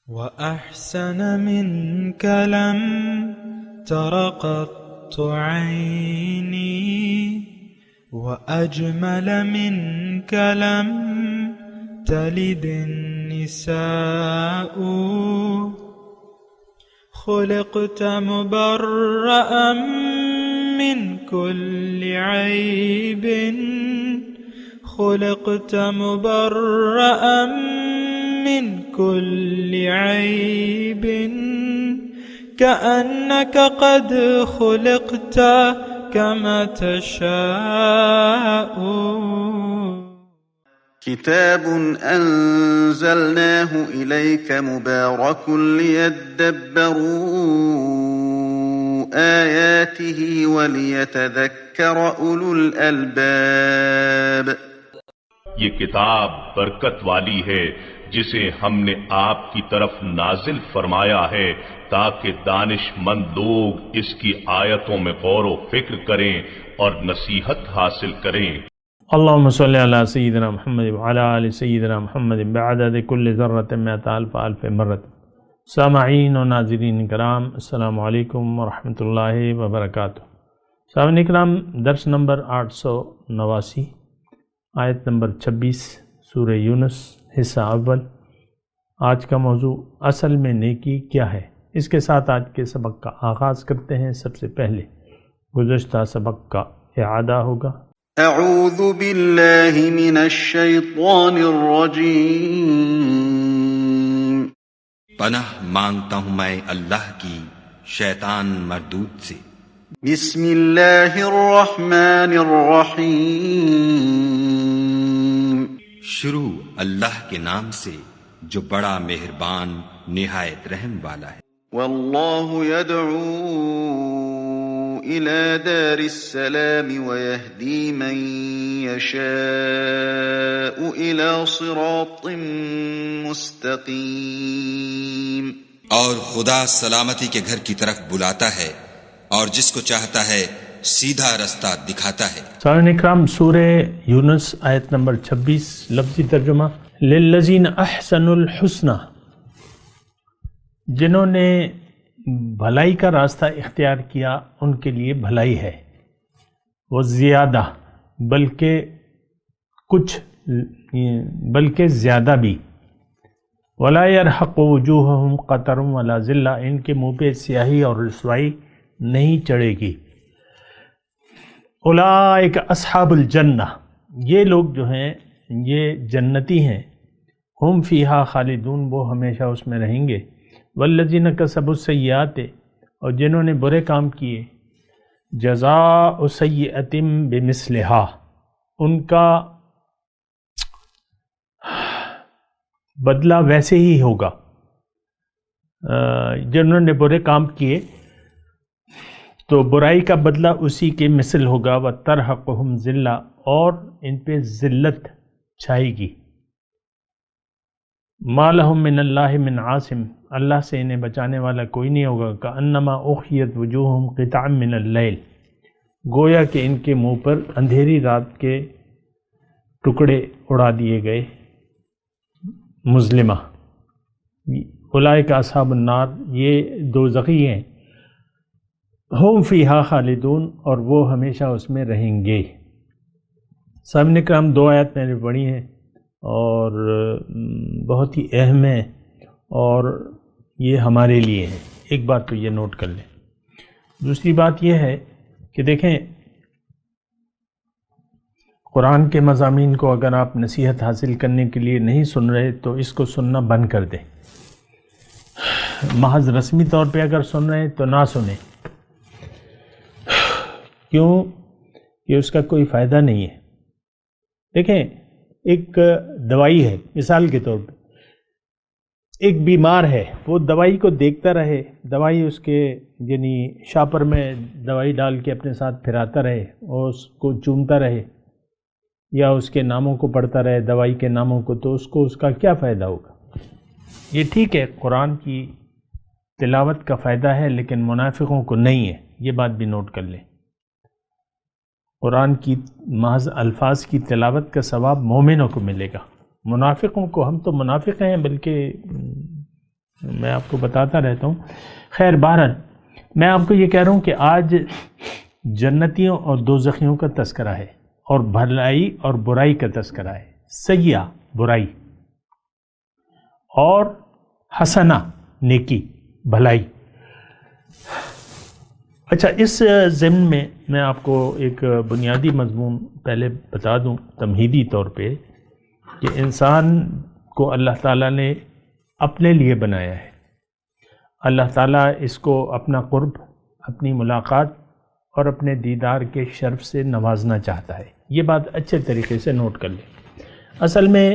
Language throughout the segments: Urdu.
وأحسن منك لم تر قط عيني وأجمل منك لم تلد النساء خلقت مبرأ من كل عيب خلقت مبرأ من كل عيب كأنك قد خلقت كما تشاء. كتاب أنزلناه إليك مبارك ليدبروا آياته وليتذكر أولو الألباب. یہ کتاب برکت والی ہے جسے ہم نے آپ کی طرف نازل فرمایا ہے تاکہ دانش مند لوگ اس کی آیتوں میں غور و فکر کریں اور نصیحت حاصل کریں. اللہم صلی علی سیدنا محمد وعلی آل سیدنا محمد بعدد کل ذرۃ مئۃ الف الف مرۃ. سامعین و ناظرین کرام، السلام علیکم ورحمۃ اللہ وبرکاتہ. سامعین کرام، درس نمبر 889، آیت نمبر 26، سورہ یونس، حصہ اول. آج کا موضوع اصل میں نیکی کیا ہے، اس کے ساتھ آج کے سبق کا آغاز کرتے ہیں. سب سے پہلے گزشتہ سبق کا اعادہ ہوگا. اعوذ باللہ من الشیطان الرجیم. پناہ مانگتا ہوں میں اللہ کی شیطان مردود سے. بسم اللہ الرحمن الرحیم. شروع اللہ کے نام سے جو بڑا مہربان نہایت رحم والا ہے. واللہ يدعو إلى دار السلام ويهدي من يشاء إلى صراط مستقيم. اور خدا سلامتی کے گھر کی طرف بلاتا ہے اور جس کو چاہتا ہے سیدھا رستہ دکھاتا ہے. سامعین اکرام، سورہ یونس آیت نمبر 26، لفظی ترجمہ للذین احسنوا الحسنى، جنہوں نے بھلائی کا راستہ اختیار کیا ان کے لیے بھلائی ہے، وہ زیادہ، بلکہ زیادہ بھی. ولا يرحق وجوہہم قتر ولا ذلہ، ان کے منہ پہ سیاہی اور رسوائی نہیں چڑھے گی. اولئک اصحاب الجنہ، یہ لوگ جو ہیں یہ جنتی ہیں. ہم فیہا خالدون، وہ ہمیشہ اس میں رہیں گے. والذین کسبوا السیئات، اور جنہوں نے برے کام کیے، جزاء سیئۃ بمثلہا، ان کا بدلہ ویسے ہی ہوگا. جنہوں نے برے کام کیے تو برائی کا بدلہ اسی کے مثل ہوگا. وترحقہم ذلہ، اور ان پہ ذلت چھائے گی. ما لہم من اللہ من عاصم، اللہ سے انہیں بچانے والا کوئی نہیں ہوگا. کأنما اخیت وجوہہم قطعا من اللیل، گویا کہ ان کے منہ پر اندھیری رات کے ٹکڑے اڑا دیے گئے. مظلمہ. اولئک اصحاب النار، یہ دوزخی ہیں. ہم فیہا خالدون، اور وہ ہمیشہ اس میں رہیں گے. سامعین کرام، دو آیات میں نے پڑھی ہیں اور بہت ہی اہم ہے اور یہ ہمارے لیے ہے. ایک بات تو یہ نوٹ کر لیں. دوسری بات یہ ہے کہ دیکھیں، قرآن کے مضامین کو اگر آپ نصیحت حاصل کرنے کے لیے نہیں سن رہے تو اس کو سننا بند کر دیں. محض رسمی طور پہ اگر سن رہے ہیں تو نہ سنیں. کیوں کہ اس کا کوئی فائدہ نہیں ہے. دیکھیں، ایک دوائی ہے، مثال کے طور پہ ایک بیمار ہے، وہ دوائی کو دیکھتا رہے، دوائی اس کے یعنی شاپر میں دوائی ڈال کے اپنے ساتھ پھراتا رہے اور اس کو چومتا رہے یا اس کے ناموں کو پڑھتا رہے، دوائی کے ناموں کو، تو اس کو اس کا کیا فائدہ ہوگا؟ یہ ٹھیک ہے، قرآن کی تلاوت کا فائدہ ہے، لیکن منافقوں کو نہیں ہے. یہ بات بھی نوٹ کر لیں. قرآن کی محض الفاظ کی تلاوت کا ثواب مومنوں کو ملے گا. منافقوں کو، ہم تو منافق ہیں بلکہ میں آپ کو بتاتا رہتا ہوں. خیر بہرحال میں آپ کو یہ کہہ رہا ہوں کہ آج جنتیوں اور دوزخیوں کا تذکرہ ہے، اور بھلائی اور برائی کا تذکرہ ہے. سیئہ برائی اور حسنہ نیکی بھلائی. اچھا، اس ضمن میں آپ کو ایک بنیادی مضمون پہلے بتا دوں تمہیدی طور پہ کہ انسان کو اللہ تعالیٰ نے اپنے لیے بنایا ہے. اللہ تعالیٰ اس کو اپنا قرب، اپنی ملاقات اور اپنے دیدار کے شرف سے نوازنا چاہتا ہے. یہ بات اچھے طریقے سے نوٹ کر لیں. اصل میں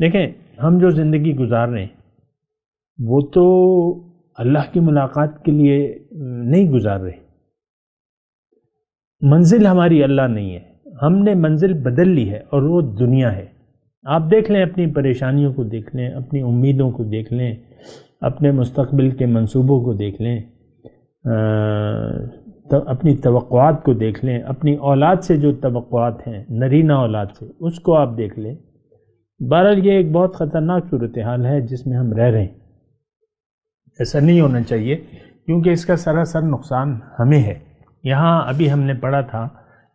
دیکھیں، ہم جو زندگی گزار رہے ہیں وہ تو اللہ کی ملاقات کے لیے نہیں گزار رہے. منزل ہماری اللہ نہیں ہے، ہم نے منزل بدل لی ہے اور وہ دنیا ہے. آپ دیکھ لیں، اپنی پریشانیوں کو دیکھ لیں، اپنی امیدوں کو دیکھ لیں، اپنے مستقبل کے منصوبوں کو دیکھ لیں، اپنی توقعات کو دیکھ لیں، اپنی اولاد سے جو توقعات ہیں، نرینہ اولاد سے، اس کو آپ دیکھ لیں. بہرحال یہ ایک بہت خطرناک صورتحال ہے جس میں ہم رہ رہے ہیں. ایسا نہیں ہونا چاہیے کیونکہ اس کا سراسر نقصان ہمیں ہے. یہاں ابھی ہم نے پڑھا تھا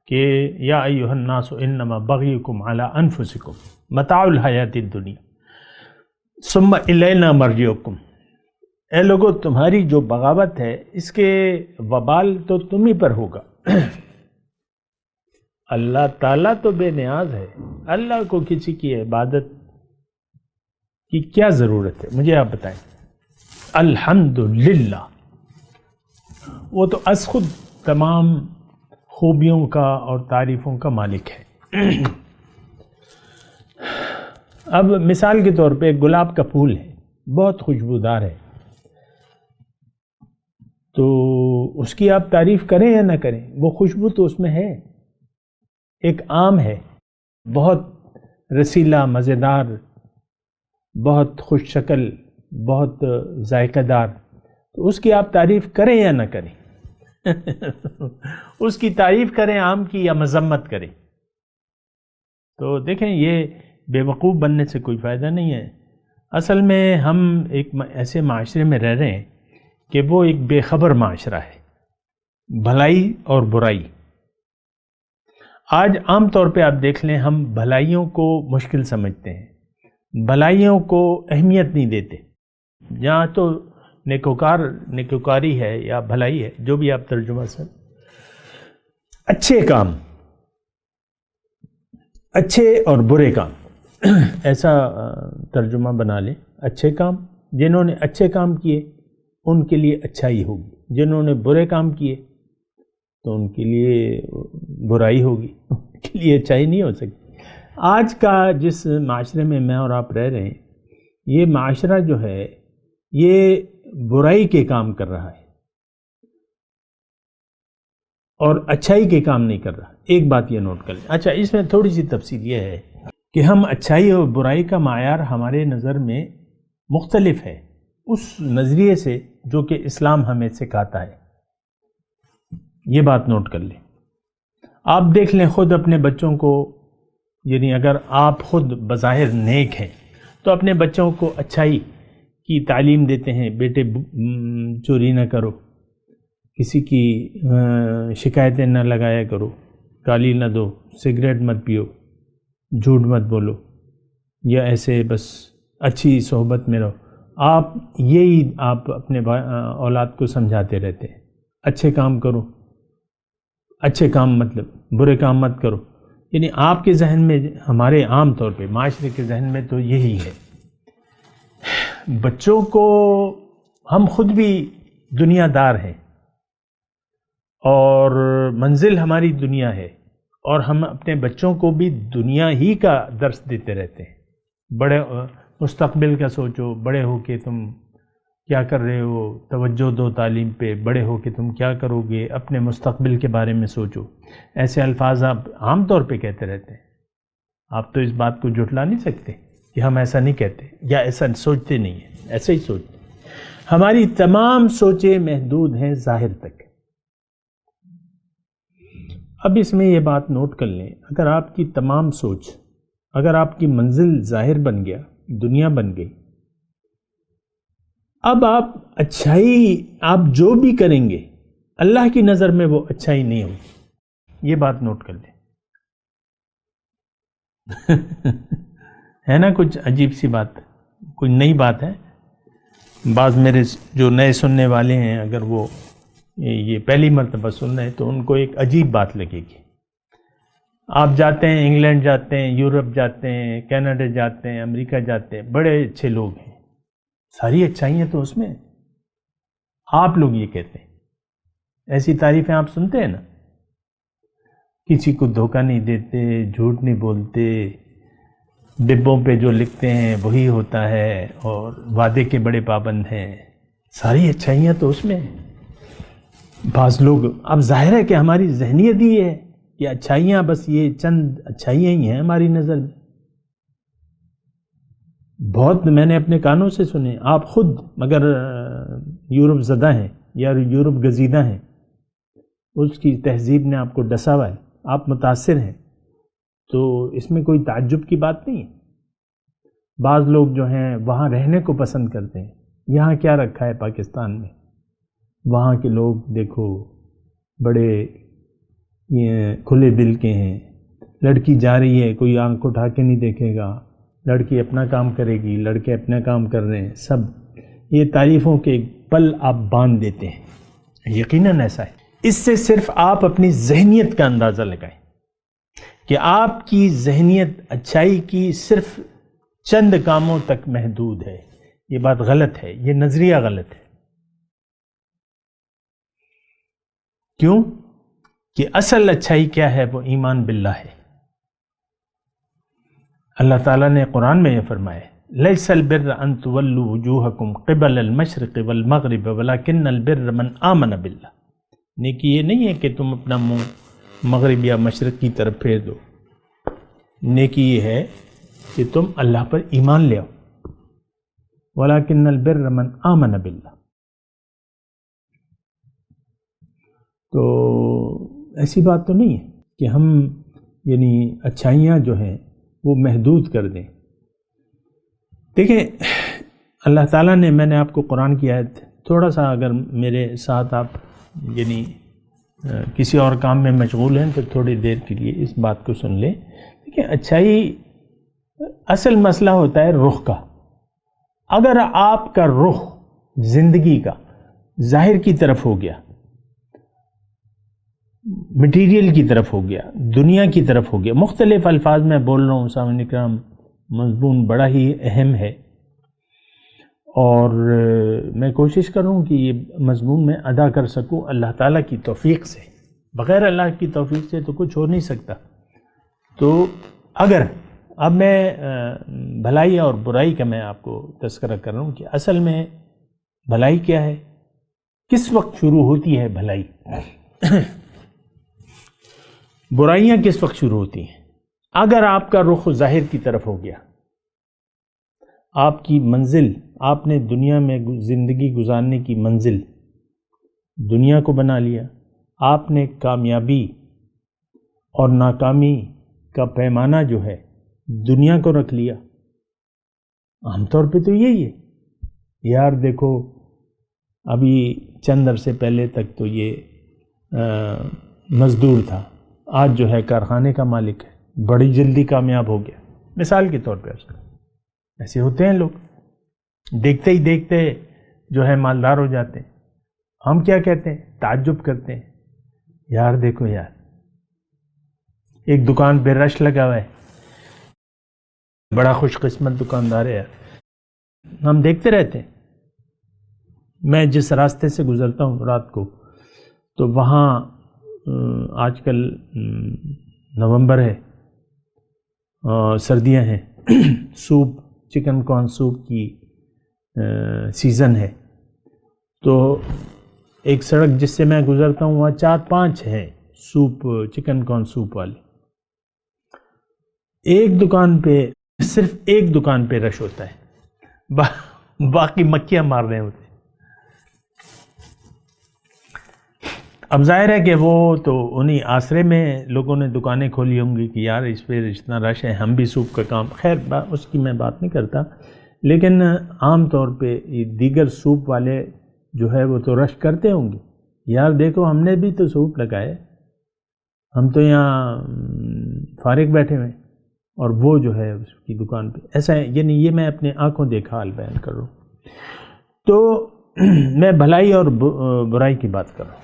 کہ یا ایھا الناس انما بغیکم علی انفسکم متاع الحیات الدنیا ثم الینا مرجعکم. اے لوگو، تمہاری جو بغاوت ہے اس کے وبال تو تم ہی پر ہوگا. اللہ تعالیٰ تو بے نیاز ہے، اللہ کو کسی کی عبادت کی کیا ضرورت ہے؟ مجھے آپ بتائیں. الحمدللہ، وہ تو از خود تمام خوبیوں کا اور تعریفوں کا مالک ہے. اب مثال کے طور پہ ایک گلاب کا پھول ہے، بہت خوشبودار ہے، تو اس کی آپ تعریف کریں یا نہ کریں، وہ خوشبو تو اس میں ہے. ایک آم ہے، بہت رسیلا، مزیدار، بہت خوش شکل، بہت ذائقہ دار، تو اس کی آپ تعریف کریں یا نہ کریں؟ اس کی تعریف کریں آم کی یا مذمت کریں؟ تو دیکھیں، یہ بے وقوف بننے سے کوئی فائدہ نہیں ہے. اصل میں ہم ایک ایسے معاشرے میں رہ رہے ہیں کہ وہ ایک بے خبر معاشرہ ہے، بھلائی اور برائی. آج عام طور پہ آپ دیکھ لیں، ہم بھلائیوں کو مشکل سمجھتے ہیں، بھلائیوں کو اہمیت نہیں دیتے. جہاں تو نیکوکاری ہے یا بھلائی ہے، جو بھی آپ ترجمہ سے، اچھے کام، اچھے اور برے کام، ایسا ترجمہ بنا لیں. اچھے کام، جنہوں نے اچھے کام کیے ان کے لیے اچھائی ہوگی، جنہوں نے برے کام کیے تو ان کے لیے برائی ہوگی، ان کے لیے اچھائی نہیں ہو سکتی. آج کا جس معاشرے میں میں اور آپ رہ رہے ہیں، یہ معاشرہ جو ہے یہ برائی کے کام کر رہا ہے اور اچھائی کے کام نہیں کر رہا. ایک بات یہ نوٹ کر لیں. اچھا، اس میں تھوڑی سی تفصیل یہ ہے کہ ہم اچھائی اور برائی کا معیار ہمارے نظر میں مختلف ہے اس نظریے سے جو کہ اسلام ہمیں سکھاتا ہے. یہ بات نوٹ کر لیں. آپ دیکھ لیں خود اپنے بچوں کو، یعنی اگر آپ خود بظاہر نیک ہیں تو اپنے بچوں کو اچھائی کی تعلیم دیتے ہیں. بیٹے چوری نہ کرو، کسی کی شکایتیں نہ لگایا کرو، گالی نہ دو، سگریٹ مت پیو، جھوٹ مت بولو، یا ایسے بس اچھی صحبت میں رہو. آپ یہی آپ اپنے اولاد کو سمجھاتے رہتے ہیں. اچھے کام کرو، اچھے کام مطلب برے کام مت کرو. یعنی آپ کے ذہن میں، ہمارے عام طور پہ معاشرے کے ذہن میں تو یہی ہے. بچوں کو، ہم خود بھی دنیا دار ہیں اور منزل ہماری دنیا ہے، اور ہم اپنے بچوں کو بھی دنیا ہی کا درس دیتے رہتے ہیں. بڑے مستقبل کا سوچو، بڑے ہو کے تم کیا کر رہے ہو، توجہ دو تعلیم پہ، بڑے ہو کے تم کیا کرو گے، اپنے مستقبل کے بارے میں سوچو. ایسے الفاظ آپ عام طور پہ کہتے رہتے ہیں. آپ تو اس بات کو جھٹلا نہیں سکتے کہ ہم ایسا نہیں کہتے یا ایسا سوچتے نہیں ہیں. ایسا ہی سوچتے. ہماری تمام سوچیں محدود ہیں ظاہر تک. اب اس میں یہ بات نوٹ کر لیں، اگر آپ کی تمام سوچ، اگر آپ کی منزل ظاہر بن گیا، دنیا بن گئی، اب آپ جو بھی کریں گے اللہ کی نظر میں وہ اچھائی نہیں ہوگی، یہ بات نوٹ کر لیں۔ ہے نا کچھ عجیب سی بات، کوئی نئی بات ہے۔ بعض میرے جو نئے سننے والے ہیں اگر وہ یہ پہلی مرتبہ سن رہے ہیں تو ان کو ایک عجیب بات لگے گی۔ آپ جاتے ہیں انگلینڈ جاتے ہیں، یورپ جاتے ہیں، کینیڈا جاتے ہیں، امریکہ جاتے ہیں، بڑے اچھے لوگ ہیں، ساری اچھائیاں تو اس میں، آپ لوگ یہ کہتے ہیں، ایسی تعریفیں آپ سنتے ہیں نا، کسی کو دھوکہ نہیں دیتے، جھوٹ نہیں بولتے، ڈبوں پہ جو لکھتے ہیں وہی ہوتا ہے، اور وعدے کے بڑے پابند ہیں، ساری اچھائیاں تو اس میں ہیں۔ بعض لوگ، اب ظاہر ہے کہ ہماری ذہنیت ہی ہے کہ اچھائیاں بس یہ چند اچھائیاں ہی ہیں ہماری نظر میں۔ بہت میں نے اپنے کانوں سے سنے، آپ خود مگر یورپ زدہ ہیں یا یورپ گزیدہ ہیں، اس کی تہذیب نے آپ کو ڈسا ہوا ہے، آپ متاثر ہیں، تو اس میں کوئی تعجب کی بات نہیں ہے۔ بعض لوگ جو ہیں وہاں رہنے کو پسند کرتے ہیں، یہاں کیا رکھا ہے پاکستان میں، وہاں کے لوگ دیکھو بڑے یہ کھلے دل کے ہیں، لڑکی جا رہی ہے کوئی آنکھ اٹھا کے نہیں دیکھے گا، لڑکی اپنا کام کرے گی، لڑکے اپنا کام کر رہے ہیں، سب یہ تعریفوں کے پل آپ باندھ دیتے ہیں، یقیناً ایسا ہے۔ اس سے صرف آپ اپنی ذہنیت کا اندازہ لگائیں کہ آپ کی ذہنیت اچھائی کی صرف چند کاموں تک محدود ہے، یہ بات غلط ہے، یہ نظریہ غلط ہے۔ کیوں؟ کہ اصل اچھائی کیا ہے؟ وہ ایمان باللہ ہے۔ اللہ تعالیٰ نے قرآن میں یہ فرمایا ہے، لیس البر ان تولوا وجوہکم قبل المشرق والمغرب ولکن البر من آمن باللہ۔ نیکی یہ نہیں ہے کہ تم اپنا منہ مغرب یا مشرق کی طرف پھیر دو، نیکی یہ ہے کہ تم اللہ پر ایمان لے آؤ، ولکن البر من آمن باللہ۔ تو ایسی بات تو نہیں ہے کہ ہم یعنی اچھائیاں جو ہیں وہ محدود کر دیں۔ دیکھیں اللہ تعالیٰ نے، میں نے آپ کو قرآن کی آیت تھوڑا سا، اگر میرے ساتھ آپ یعنی کسی اور کام میں مشغول ہیں تو تھوڑی دیر کے لیے اس بات کو سن لیں۔ دیکھیں اچھائی، اصل مسئلہ ہوتا ہے رخ کا۔ اگر آپ کا رخ زندگی کا ظاہر کی طرف ہو گیا، مٹیریل کی طرف ہو گیا، دنیا کی طرف ہو گیا، مختلف الفاظ میں بول رہا ہوں سامعین کرام، مضمون بڑا ہی اہم ہے، اور میں کوشش کروں کہ یہ مضمون میں ادا کر سکوں اللہ تعالیٰ کی توفیق سے، بغیر اللہ کی توفیق سے تو کچھ ہو نہیں سکتا۔ تو اگر اب میں بھلائی اور برائی کا میں آپ کو تذکرہ کر رہا ہوں کہ اصل میں بھلائی کیا ہے، کس وقت شروع ہوتی ہے بھلائی، برائیاں کس وقت شروع ہوتی ہیں؟ اگر آپ کا رخ ظاہر کی طرف ہو گیا، آپ کی منزل، آپ نے دنیا میں زندگی گزارنے کی منزل دنیا کو بنا لیا، آپ نے کامیابی اور ناکامی کا پیمانہ جو ہے دنیا کو رکھ لیا۔ عام طور پہ تو یہی ہے، یار دیکھو ابھی چند عرصے پہلے تک تو یہ مزدور تھا، آج جو ہے کارخانے کا مالک ہے، بڑی جلدی کامیاب ہو گیا، مثال کے طور پہ ایسے ہوتے ہیں لوگ، دیکھتے ہی دیکھتے جو ہے مالدار ہو جاتے ہیں۔ ہم کیا کہتے ہیں؟ تعجب کرتے ہیں، یار دیکھو یار، ایک دکان پہ رش لگا ہوا ہے، بڑا خوش قسمت دکاندار ہے یار، ہم دیکھتے رہتے ہیں۔ میں جس راستے سے گزرتا ہوں رات کو تو وہاں آج کل نومبر ہے، سردیاں ہیں، سوپ، چکن کارن سوپ کی سیزن ہے، تو ایک سڑک جس سے میں گزرتا ہوں وہاں 4-5 ہیں سوپ، چکن کارن سوپ والے۔ ایک دکان پہ، صرف ایک دکان پہ رش ہوتا ہے، باقی مکھیاں مار رہے ہوتے ہیں۔ اب ظاہر ہے کہ وہ تو انہی آسرے میں لوگوں نے دکانیں کھولی ہوں گی کہ یار اس پہ اتنا رش ہے، ہم بھی سوپ کا کام، خیر اس کی میں بات نہیں کرتا، لیکن عام طور پہ یہ دیگر سوپ والے جو ہے وہ تو رش کرتے ہوں گے، یار دیکھو ہم نے بھی تو سوپ لگائے، ہم تو یہاں فارغ بیٹھے ہوئے، اور وہ جو ہے اس کی دکان پہ ایسا ہے. یعنی یہ میں اپنے آنکھوں دیکھا حال بیان کر رہا ہوں. تو میں بھلائی اور برائی کی بات کر رہا ہوں.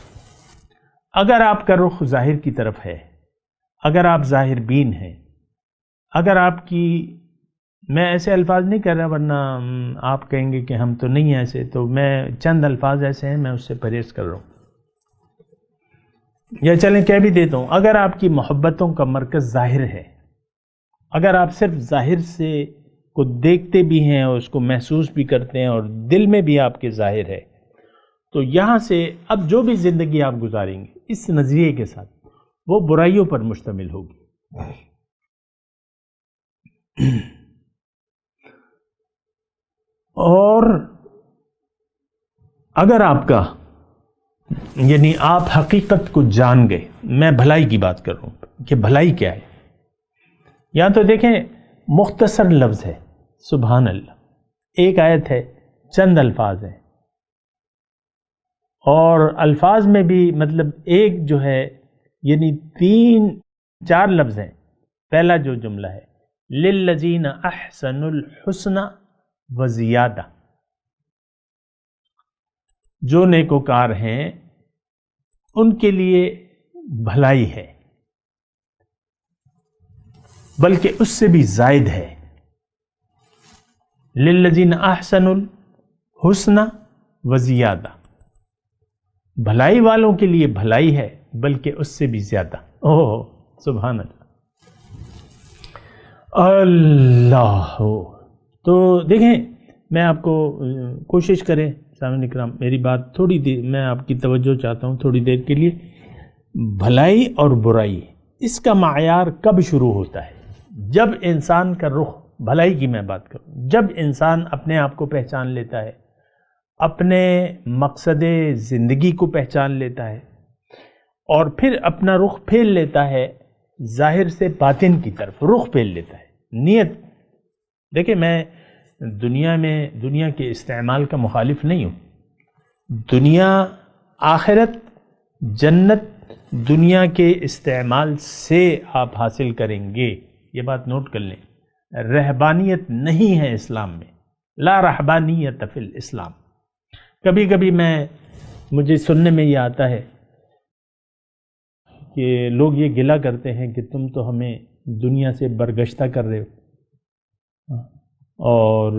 اگر آپ کا رخ ظاہر کی طرف ہے، اگر آپ ظاہر بین ہیں، اگر آپ کی، میں ایسے الفاظ نہیں کر رہا ورنہ آپ کہیں گے کہ ہم تو نہیں ایسے، تو میں چند الفاظ ایسے ہیں میں اس سے پرہیز کر رہا ہوں، یا چلیں کہہ بھی دیتا ہوں، اگر آپ کی محبتوں کا مرکز ظاہر ہے، اگر آپ صرف ظاہر سے کو دیکھتے بھی ہیں اور اس کو محسوس بھی کرتے ہیں اور دل میں بھی آپ کے ظاہر ہے، تو یہاں سے اب جو بھی زندگی آپ گزاریں گے اس نظریے کے ساتھ وہ برائیوں پر مشتمل ہوگی. اور اگر آپ کا، یعنی آپ حقیقت کو جان گئے، میں بھلائی کی بات کر رہا ہوں کہ بھلائی کیا ہے. یا تو دیکھیں مختصر لفظ ہے سبحان اللہ، ایک آیت ہے، چند الفاظ ہیں، اور الفاظ میں بھی مطلب ایک جو ہے یعنی 3-4 لفظ ہیں. پہلا جو جملہ ہے للذین احسنوا الحسنى وزیادہ، جو نیکوکار ہیں ان کے لیے بھلائی ہے بلکہ اس سے بھی زائد ہے. للذین احسنوا الحسنى وزیادہ، بھلائی والوں کے لیے بھلائی ہے بلکہ اس سے بھی زیادہ. اوہ سبحان اللہ اللہ. تو دیکھیں میں آپ کو کوشش کریں سامعین کرام، میری بات تھوڑی دیر میں آپ کی توجہ چاہتا ہوں تھوڑی دیر کے لیے. بھلائی اور برائی اس کا معیار کب شروع ہوتا ہے؟ جب انسان کا رخ، بھلائی کی میں بات کروں، جب انسان اپنے آپ کو پہچان لیتا ہے، اپنے مقصد زندگی کو پہچان لیتا ہے، اور پھر اپنا رخ پھیر لیتا ہے ظاہر سے باطن کی طرف، رخ پھیر لیتا ہے. نیت دیکھیں، میں دنیا کے استعمال کا مخالف نہیں ہوں. دنیا، آخرت، جنت دنیا کے استعمال سے آپ حاصل کریں گے، یہ بات نوٹ کر لیں. رہبانیت نہیں ہے اسلام میں، لا رہبانیت فی الاسلام. کبھی کبھی مجھے سننے میں یہ آتا ہے کہ لوگ یہ گلہ کرتے ہیں کہ تم تو ہمیں دنیا سے برگشتہ کر رہے ہو اور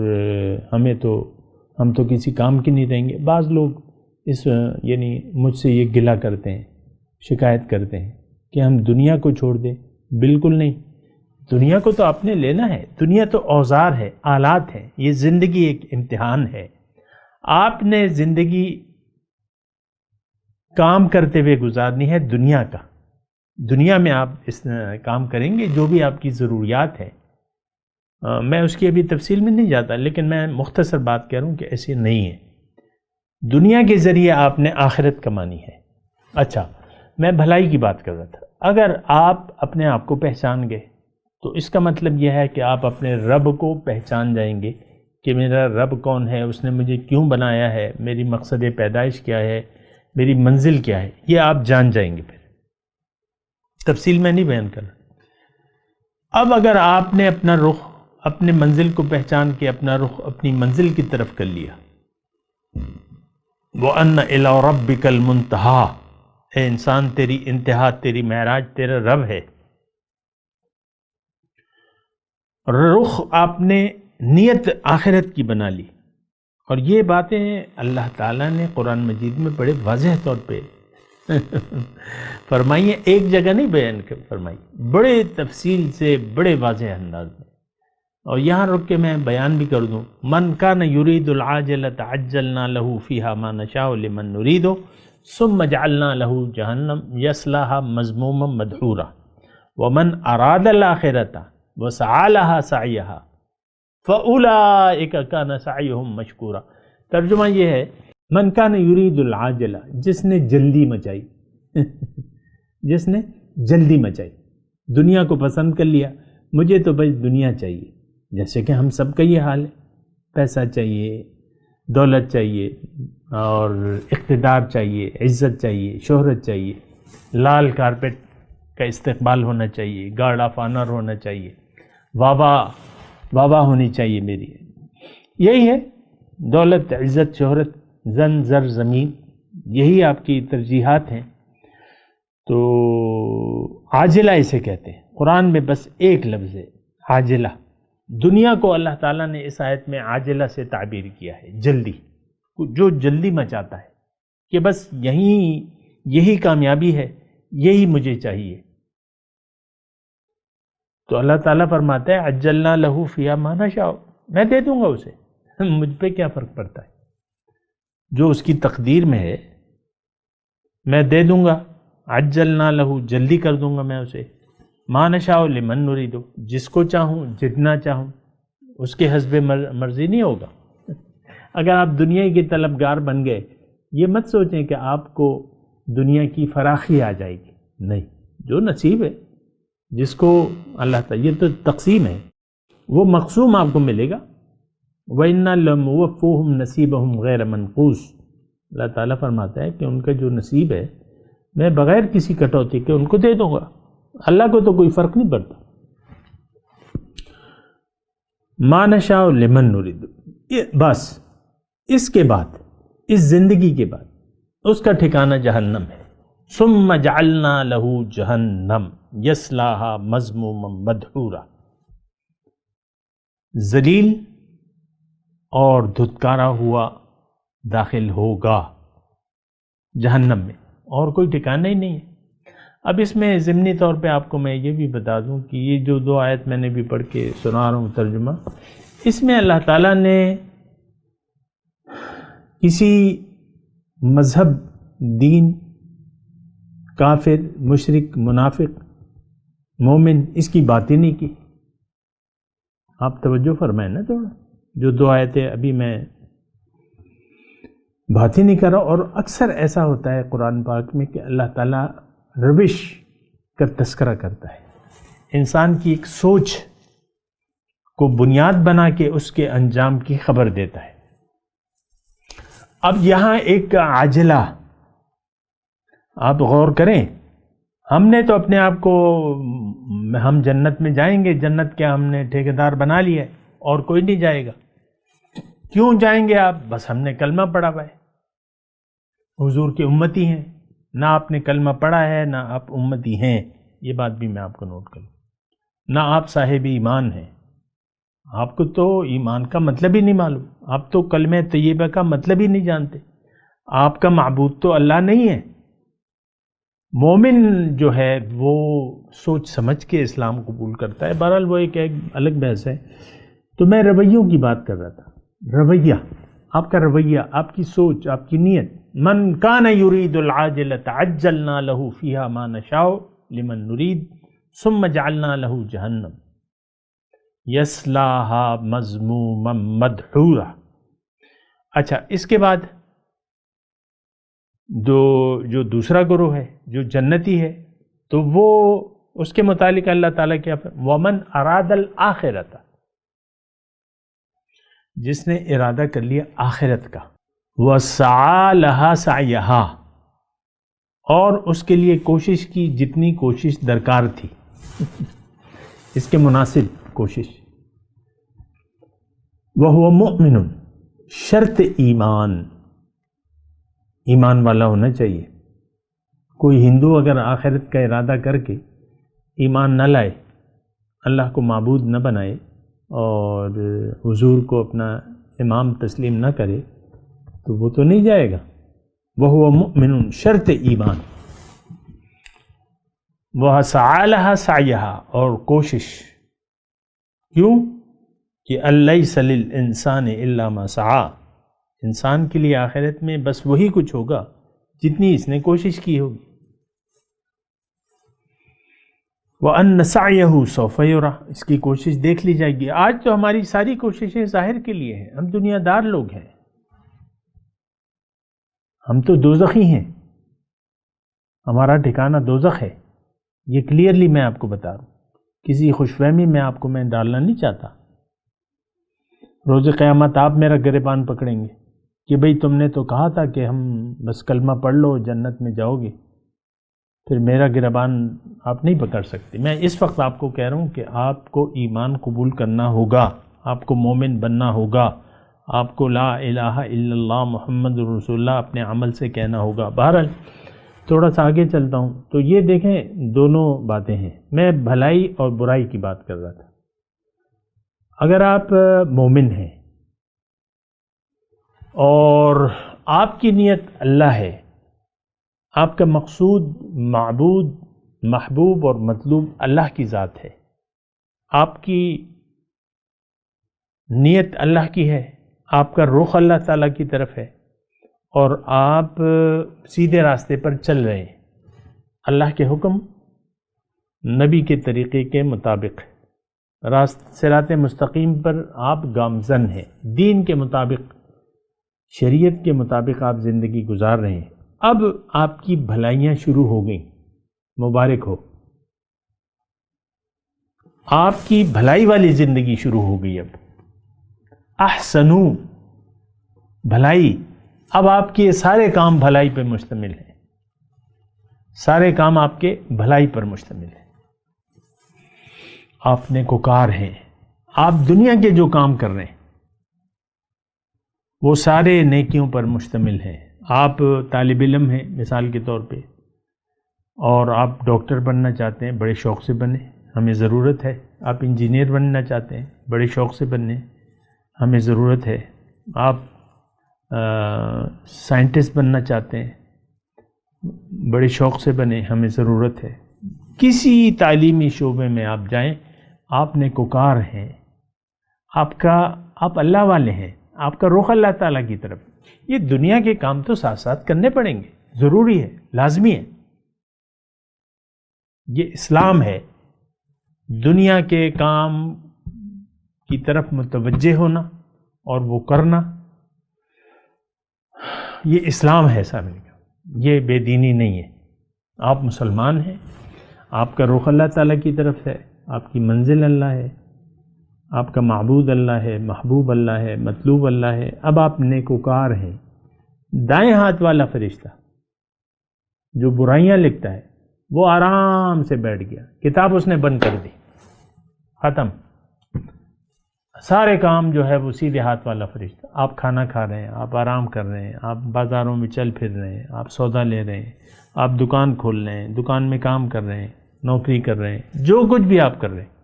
ہم تو کسی کام کی نہیں رہیں گے. بعض لوگ یعنی مجھ سے یہ گلہ کرتے ہیں، شکایت کرتے ہیں کہ ہم دنیا کو چھوڑ دیں. بالکل نہیں، دنیا کو تو آپ نے لینا ہے. دنیا تو اوزار ہے، آلات ہے. یہ زندگی ایک امتحان ہے. آپ نے زندگی کام کرتے ہوئے گزارنی ہے دنیا کا. دنیا میں آپ اس کام کریں گے جو بھی آپ کی ضروریات ہیں. میں اس کی ابھی تفصیل میں نہیں جاتا، لیکن میں مختصر بات کہہ رہا ہوں کہ ایسی نہیں ہے. دنیا کے ذریعے آپ نے آخرت کمانی ہے. اچھا، میں بھلائی کی بات کر رہا تھا. اگر آپ اپنے آپ کو پہچان گئے تو اس کا مطلب یہ ہے کہ آپ اپنے رب کو پہچان جائیں گے کہ میرا رب کون ہے، اس نے مجھے کیوں بنایا ہے، میری مقصد پیدائش کیا ہے، میری منزل کیا ہے، یہ آپ جان جائیں گے. پھر تفصیل میں نہیں بیان کر رہا. اب اگر آپ نے اپنا رخ، اپنے منزل کو پہچان کے اپنا رخ اپنی منزل کی طرف کر لیا، وَأَنَّ إِلَىٰ رَبِّكَ الْمُنْتَهَىٰ، اے انسان تیری انتہا، تیری معراج تیرا رب ہے. رخ آپ نے نیت آخرت کی بنا لی. اور یہ باتیں اللہ تعالیٰ نے قرآن مجید میں بڑے واضح طور پہ فرمائی ہیں. ایک جگہ نہیں بیان فرمائی، بڑے تفصیل سے، بڑے واضح انداز میں. اور یہاں رک کے میں بیان بھی کر دوں، من کان یرید العاجلۃ عجلنا له فیها ما نشاء لمن نرید ثم جعلنا له جہنم یصلاها مذموما مدحورا ومن اراد الآخرۃ وسعى لها سعیها فأولئک کان سعیهم مشکورا. ترجمہ یہ ہے، من کان یرید العاجلہ، جس نے جلدی مچائی جس نے جلدی مچائی، دنیا کو پسند کر لیا، مجھے تو بس دنیا چاہیے، جیسے کہ ہم سب کا یہ حال ہے. پیسہ چاہیے، دولت چاہیے، اور اقتدار چاہیے، عزت چاہیے، شہرت چاہیے، لال کارپیٹ کا استقبال ہونا چاہیے، گارڈ آف آنر ہونا چاہیے، واہ ہونی چاہیے میری. یہی ہے دولت، عزت، شہرت، زن، زر، زمین، یہی آپ کی ترجیحات ہیں. تو عاجلہ اسے کہتے ہیں. قرآن میں بس ایک لفظ ہے عاجلہ. دنیا کو اللہ تعالیٰ نے اس آیت میں عاجلہ سے تعبیر کیا ہے، جلدی، جو جلدی مچاتا ہے کہ بس یہی کامیابی ہے، یہی مجھے چاہیے. تو اللہ تعالیٰ فرماتا ہے عجلنا لہو فیہا ما نشاء، میں دے دوں گا اسے، مجھ پہ کیا فرق پڑتا ہے، جو اس کی تقدیر میں ہے میں دے دوں گا. عجلنا لہو، جلدی کر دوں گا میں اسے. ما نشاء لمن نرید، جس کو چاہوں، جتنا چاہوں، اس کے حسب مرضی نہیں ہوگا. اگر آپ دنیا کے طلبگار بن گئے، یہ مت سوچیں کہ آپ کو دنیا کی فراخی آ جائے گی، نہیں، جو نصیب ہے، جس کو اللہ تعالیٰ، یہ تو تقسیم ہے، وہ مقسوم آپ کو ملے گا. وَإِنَّا لَمُوَفُّوهُمْ نَصِيبَهُمْ غَيْرَ مَنْقُوصٍ. اللہ تعالیٰ فرماتا ہے کہ ان کا جو نصیب ہے میں بغیر کسی کٹوتی کے ان کو دے دوں گا. اللہ کو تو کوئی فرق نہیں پڑتا. ما نشاء لمن نرید. بس اس کے بعد، اس زندگی کے بعد اس کا ٹھکانہ جہنم ہے. ثم جعلنا له جہنم یصلاھا مذموما مدحورا. ذلیل اور دھتکارا ہوا داخل ہوگا جہنم میں، اور کوئی ٹھکانہ ہی نہیں ہے. اب اس میں ضمنی طور پہ آپ کو میں یہ بھی بتا دوں کہ یہ جو 2 آیت میں نے بھی پڑھ کے سنا رہا ہوں ترجمہ، اس میں اللہ تعالیٰ نے کسی مذہب، دین، کافر، مشرک، منافق، مومن، اس کی بات ہی نہیں کی. آپ توجہ فرمائیں نا تھوڑا، جو 2 آیتیں ابھی میں بات ہی نہیں کر رہا. اور اکثر ایسا ہوتا ہے قرآن پاک میں کہ اللہ تعالیٰ روش کا تذکرہ کرتا ہے، انسان کی ایک سوچ کو بنیاد بنا کے اس کے انجام کی خبر دیتا ہے. اب یہاں ایک عاجلہ، آپ غور کریں، ہم نے تو اپنے آپ کو، ہم جنت میں جائیں گے، جنت کیا ہم نے ٹھیکیدار بنا لیا ہے اور کوئی نہیں جائے گا. کیوں جائیں گے آپ؟ بس ہم نے کلمہ پڑھا ہوا ہے، حضور کی امتی ہیں. نہ آپ نے کلمہ پڑھا ہے، نہ آپ امتی ہیں، یہ بات بھی میں آپ کو نوٹ کروں. نہ آپ صاحب ایمان ہیں، آپ کو تو ایمان کا مطلب ہی نہیں معلوم، آپ تو کلمہ طیبہ کا مطلب ہی نہیں جانتے. آپ کا معبود تو اللہ نہیں ہے. مومن جو ہے وہ سوچ سمجھ کے اسلام قبول کرتا ہے. بہرحال وہ ایک الگ بحث ہے. تو میں رویوں کی بات کر رہا تھا. رویہ، آپ کا رویہ، آپ کی سوچ، آپ کی نیت. من کان یرید العاجلۃ عجلنا له فیہا ما نشاء لمن نرید ثم جعلنا له جہنم یصلاھا مذموما مدحورا. اچھا، اس کے بعد جو دوسرا گروہ ہے جو جنتی ہے، تو وہ اس کے متعلق اللہ تعالیٰ کیا وَمَنْ أَرَادَ الْآخِرَةَ، جس نے ارادہ کر لیا آخرت کا، وَسَعَى لَهَا سَعْيَهَا، اور اس کے لیے کوشش کی جتنی کوشش درکار تھی، اس کے مناسب کوشش. وَهُوَ مُؤْمِنٌ، شرط ایمان والا ہونا چاہیے. کوئی ہندو اگر آخرت کا ارادہ کر کے ایمان نہ لائے، اللہ کو معبود نہ بنائے اور حضور کو اپنا امام تسلیم نہ کرے، تو وہ تو نہیں جائے گا. وَهُوَ مُؤْمِنٌ، شرط ایمان. وَسَعَى لَهَا سَعْيَهَا، اور کوشش. کیوں کہ أَلَّيْسَ لِلْإِنسَانِ إِلَّا مَا سَعَى، انسان کے لیے آخرت میں بس وہی کچھ ہوگا جتنی اس نے کوشش کی ہوگی. وَأَنَّ سَعْيَهُ سَوْفَ يُرَى، اس کی کوشش دیکھ لی جائے گی. آج تو ہماری ساری کوششیں ظاہر کے لیے ہیں، ہم دنیا دار لوگ ہیں، ہم تو دوزخی ہیں، ہمارا ٹھکانہ دوزخ ہے. یہ کلیئرلی میں آپ کو بتا رہا ہوں، کسی خوش فہمی میں آپ کو میں ڈالنا نہیں چاہتا. روز قیامت آپ میرا گریبان پکڑیں گے کہ بھئی تم نے تو کہا تھا کہ ہم بس کلمہ پڑھ لو جنت میں جاؤ گے، پھر میرا گریبان آپ نہیں پکڑ سکتے۔ میں اس وقت آپ کو کہہ رہا ہوں کہ آپ کو ایمان قبول کرنا ہوگا، آپ کو مومن بننا ہوگا، آپ کو لا الہ الا اللہ محمد رسول اللہ اپنے عمل سے کہنا ہوگا۔ بہرحال تھوڑا سا آگے چلتا ہوں تو یہ دیکھیں دونوں باتیں ہیں۔ میں بھلائی اور برائی کی بات کر رہا تھا۔ اگر آپ مومن ہیں اور آپ کی نیت اللہ ہے، آپ کا مقصود معبود محبوب اور مطلوب اللہ کی ذات ہے، آپ کی نیت اللہ کی ہے، آپ کا رخ اللہ تعالیٰ کی طرف ہے اور آپ سیدھے راستے پر چل رہے ہیں، اللہ کے حکم نبی کے طریقے کے مطابق صراط مستقیم پر آپ گامزن ہیں، دین کے مطابق شریعت کے مطابق آپ زندگی گزار رہے ہیں۔ اب آپ کی بھلائیاں شروع ہو گئیں، مبارک ہو، آپ کی بھلائی والی زندگی شروع ہو گئی۔ اب احسنو، بھلائی، اب آپ کے سارے کام بھلائی پر مشتمل ہیں، سارے کام آپ کے بھلائی پر مشتمل ہیں، آپ نیکوکار ہیں، آپ دنیا کے جو کام کر رہے ہیں وہ سارے نیکیوں پر مشتمل ہیں۔ آپ طالب علم ہیں مثال کے طور پہ اور آپ ڈاکٹر بننا چاہتے ہیں، بڑے شوق سے بنیں، ہمیں ضرورت ہے۔ آپ انجینئر بننا چاہتے ہیں، بڑے شوق سے بنیں، ہمیں ضرورت ہے۔ آپ سائنٹسٹ بننا چاہتے ہیں، بڑے شوق سے بنیں، ہمیں ضرورت ہے۔ کسی تعلیمی شعبے میں آپ جائیں، آپ نیکوکار ہیں، آپ اللہ والے ہیں، آپ کا رخ اللہ تعالیٰ کی طرف۔ یہ دنیا کے کام تو ساتھ ساتھ کرنے پڑیں گے، ضروری ہے، لازمی ہے۔ یہ اسلام ہے، دنیا کے کام کی طرف متوجہ ہونا اور وہ کرنا، یہ اسلام ہے سامنے کا، یہ بے دینی نہیں ہے۔ آپ مسلمان ہیں، آپ کا رخ اللہ تعالیٰ کی طرف ہے، آپ کی منزل اللہ ہے، آپ کا معبود اللہ ہے، محبوب اللہ ہے، مطلوب اللہ ہے۔ اب آپ نیکوکار ہیں۔ دائیں ہاتھ والا فرشتہ جو برائیاں لکھتا ہے وہ آرام سے بیٹھ گیا، کتاب اس نے بند کر دی، ختم، سارے کام جو ہے وہ سیدھے ہاتھ والا فرشتہ۔ آپ کھانا کھا رہے ہیں، آپ آرام کر رہے ہیں، آپ بازاروں میں چل پھر رہے ہیں، آپ سودا لے رہے ہیں، آپ دکان کھول رہے ہیں، دکان میں کام کر رہے ہیں، نوکری کر رہے ہیں، جو کچھ بھی آپ کر رہے ہیں،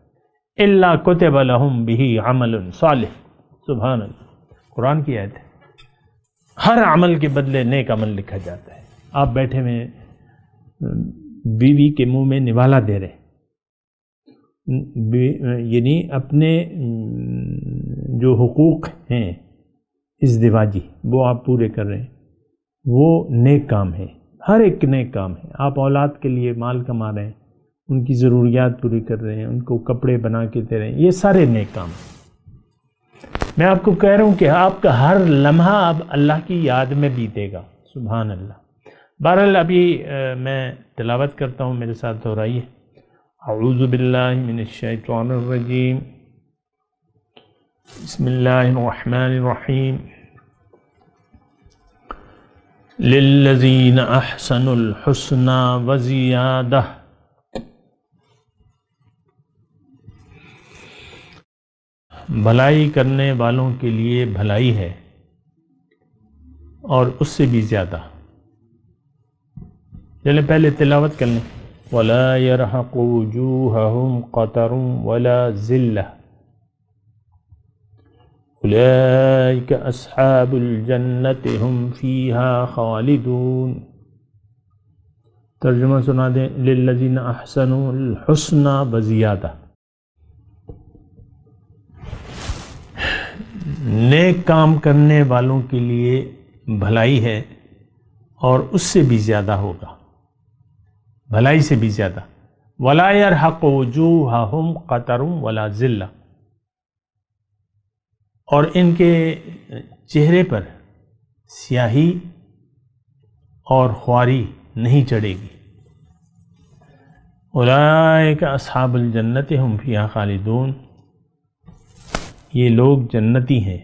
الا کتب لہم بہ عمل صالح، سبحان اللہ، قرآن کی آیت ہے۔ ہر عمل کے بدلے نیک عمل لکھا جاتا ہے۔ آپ بیٹھے ہوئے بیوی کے منہ میں نوالا دے رہے ہیں، یعنی اپنے جو حقوق ہیں ازدواجی وہ آپ پورے کر رہے ہیں، وہ نیک کام ہے، ہر ایک نیک کام ہے۔ آپ اولاد کے لیے مال کما رہے ہیں، ان کی ضروریات پوری کر رہے ہیں، ان کو کپڑے بنا کے دے رہے ہیں، یہ سارے نیک کام ہیں۔ میں آپ کو کہہ رہا ہوں کہ آپ کا ہر لمحہ اب اللہ کی یاد میں بیتے گا، سبحان اللہ۔ بہرحال ابھی میں تلاوت کرتا ہوں، میرے ساتھ دہرائیے۔ اعوذ باللہ من الشیطان الرجیم، بسم اللہ الرحمن الرحیم، للذین احسنوا الحسنى وزیادہ، بھلائی کرنے والوں کے لیے بھلائی ہے اور اس سے بھی زیادہ۔ چلیں پہلے تلاوت کر لیں۔ وَلَا يَرْحَقُ وُجُوهَهُمْ قَتَرٌ وَلَا ذِلَّةٌ أُولَئِكَ أَصْحَابُ الْجَنَّةِ هُمْ فِيهَا خَالِدُونَ۔ ترجمہ سنا دیں، لِلَّذِينَ أَحْسَنُوا الْحُسْنَى وَزِيَادَةٌ۔ نیک کام کرنے والوں کے لیے بھلائی ہے اور اس سے بھی زیادہ ہوگا، بھلائی سے بھی زیادہ۔ وَلَا يَرْحَقُ وُجُوهَهُمْ قَتَرٌ وَلَا ذِلَّةٌ، اور ان کے چہرے پر سیاہی اور خواری نہیں چڑھے گی۔ اولئک اصحاب الجنت ہم فیہا خالدون، یہ لوگ جنتی ہیں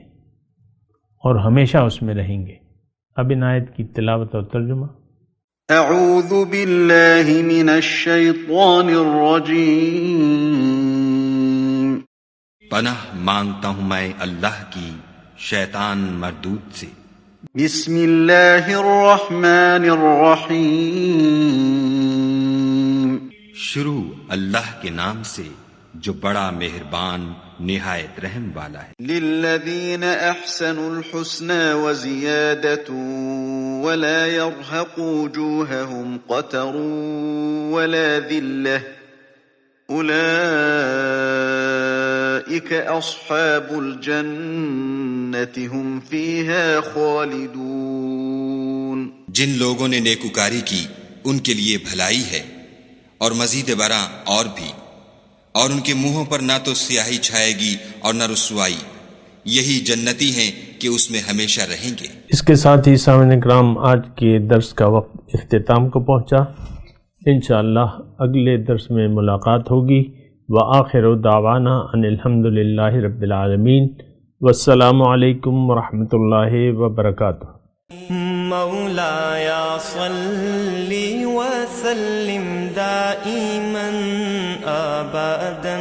اور ہمیشہ اس میں رہیں گے۔ اب ان آیت کی تلاوت اور ترجمہ۔ اعوذ باللہ من الشیطان الرجیم، پناہ مانگتا ہوں میں اللہ کی شیطان مردود سے۔ بسم اللہ الرحمن الرحیم، شروع اللہ کے نام سے جو بڑا مہربان نہایت رحم والا ہے۔ للذین احسنوا الحسنى وزیادة ولا يرهق وجوههم قتر ولا ذلة أولئك أصحاب الجنة هم فيها خالدون۔ جن لوگوں نے نیکوکاری کی ان کے لیے بھلائی ہے اور مزید برآں اور بھی، اور ان کے منہوں پر نہ تو سیاہی چھائے گی اور نہ رسوائی، یہی جنتی ہیں کہ اس میں ہمیشہ رہیں گے۔ اس کے ساتھ ہی سامعین کرام آج کے درس کا وقت اختتام کو پہنچا۔ انشاءاللہ اگلے درس میں ملاقات ہوگی۔ وآخر دعوانا ان الحمد للہ رب العالمین، والسلام علیکم ورحمۃ اللہ وبرکاتہ۔ مولایا صلی وسلم دائما ابدا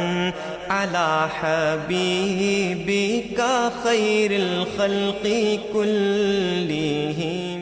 علی حبیبک خیر الخلق کلہم۔